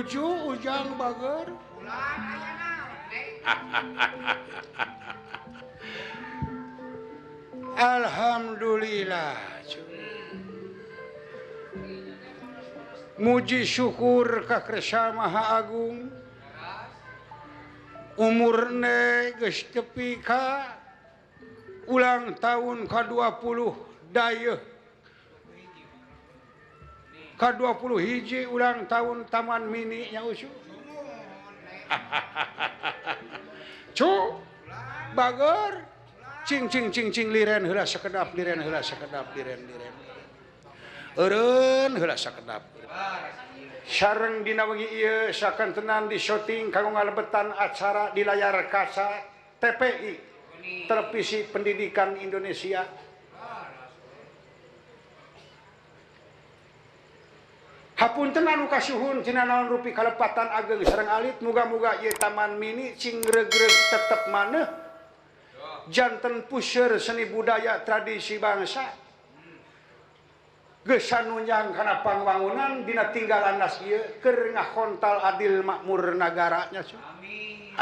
nuju ujang bager alhamdulillah muji syukur ka Kresa Maha Agung umurne geus tepi ka ulang tahun ke-20 dayeuh ke-20 hiji ulang tahun Taman Mini nya usu cu bager cing cing cing cing liren heula sakedap liren heula sakedap liren eureun heula sakedap sareng dina wengi ieu sakantenan di syuting kanggo ngalebetan acara di layar kaca TPI Televisi Pendidikan Indonesia hapunten anu kasuhun tina naon rupi kalepatan ageng sareng alit muga-muga ieu Taman Mini cing regreg tetep maneh janten puseur seni budaya tradisi bangsa geus sanunjang kana pangwangunan dina tinggalan nas ieu keur ngakontal adil makmur nagara nya amin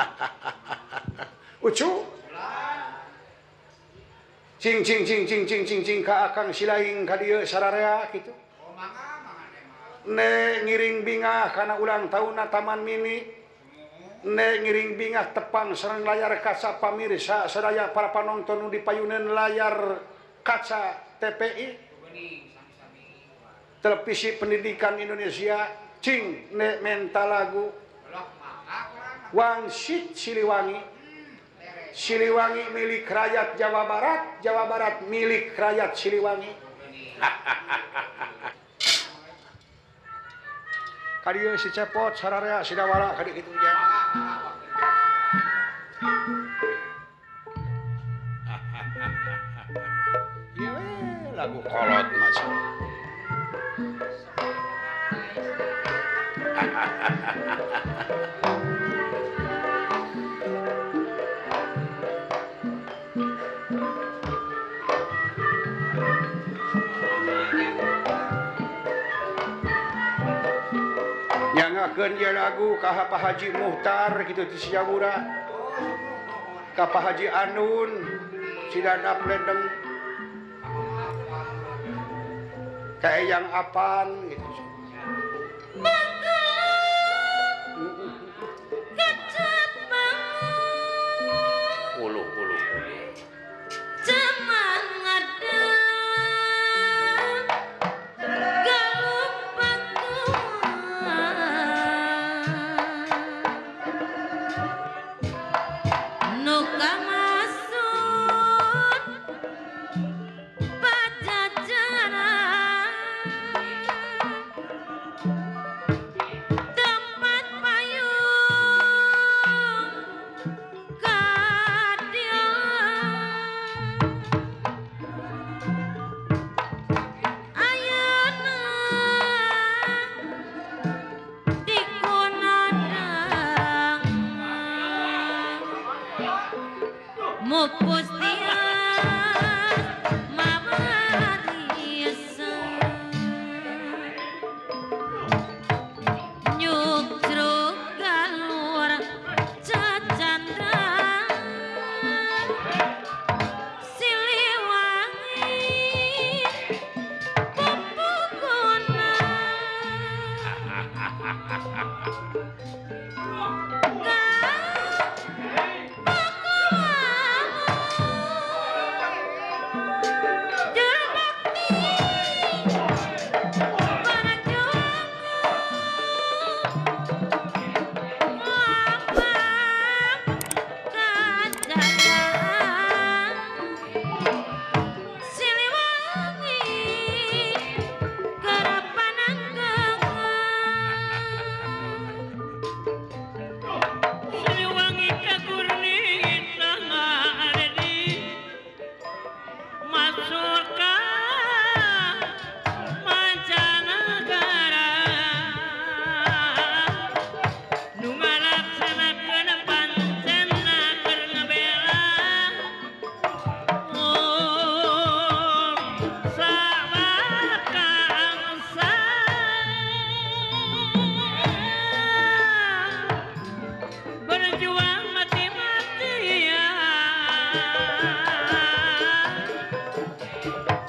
ucu cing cing cing cing cing cing cing ka akang silaing ka dieu sararea kitu ne ngiring bingah kana ulang tahunna Taman Mini ne ngiring bingah tepang sareng layar kaca pamirsa sadaya para panonton nu dipayuneun layar kaca TPI Televisi Pendidikan Indonesia cing ne menta lagu Wangsit Siliwangi milik rakyat Jawa Barat milik rakyat Siliwangi kadieu si cepot sararea si dawala kadi kitu nya ieu lagu kolot mas nyangakeun ieu lagu ka Pak Haji Muhtar kitu di Sijabura ka Pak Haji Anun si Dadap Ledeng ka Eyang Apan gitu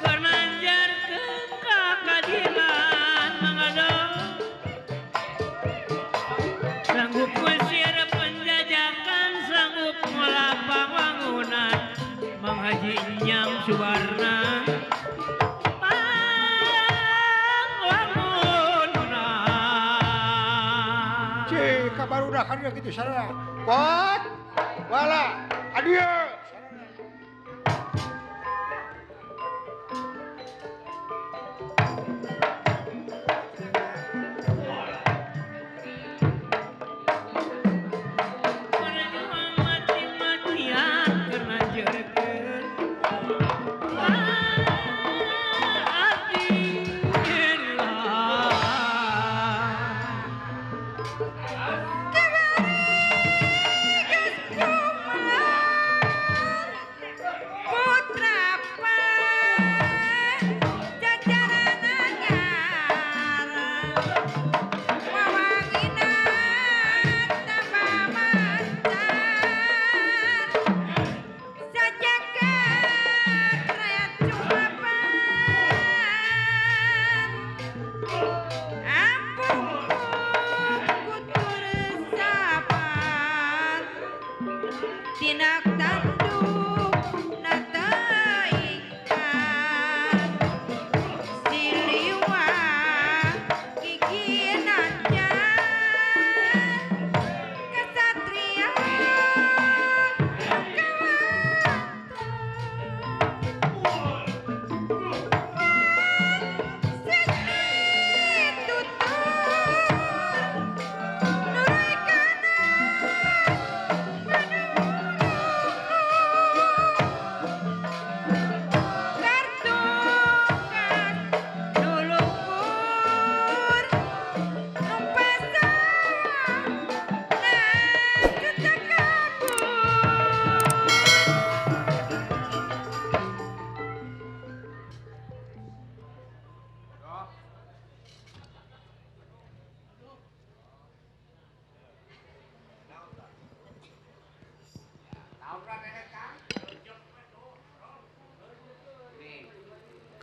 Keranjar ke kakadilan mengadong sanggup usir penjajakan sanggup melapang wangunan menghaji nyam suwarna baru udah kan gitu sarana. Pot, wala, adieu.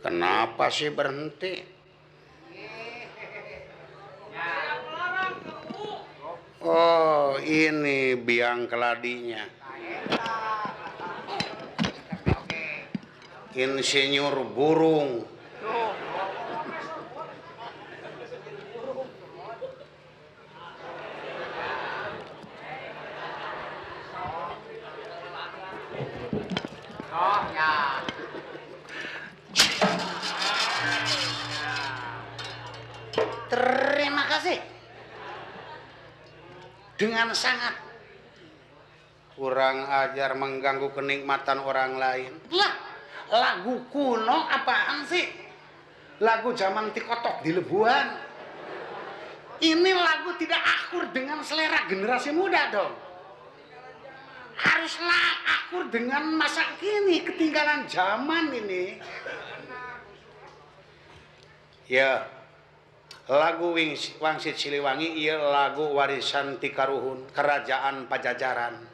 Kenapa sih berhenti? Oh, ini biang keladinya. Insinyur burung. Terima kasih. Dengan sangat kurang ajar mengganggu kenikmatan orang lain. Lah, lagu kuno apaan sih? Lagu zaman tikotok di Lebuan. Ini lagu tidak akur dengan selera generasi muda dong. Haruslah akur dengan masa kini, ketinggalan zaman ini. Ya, lagu Wangsit Siliwangi ieu lagu warisan ti karuhun Kerajaan Pajajaran.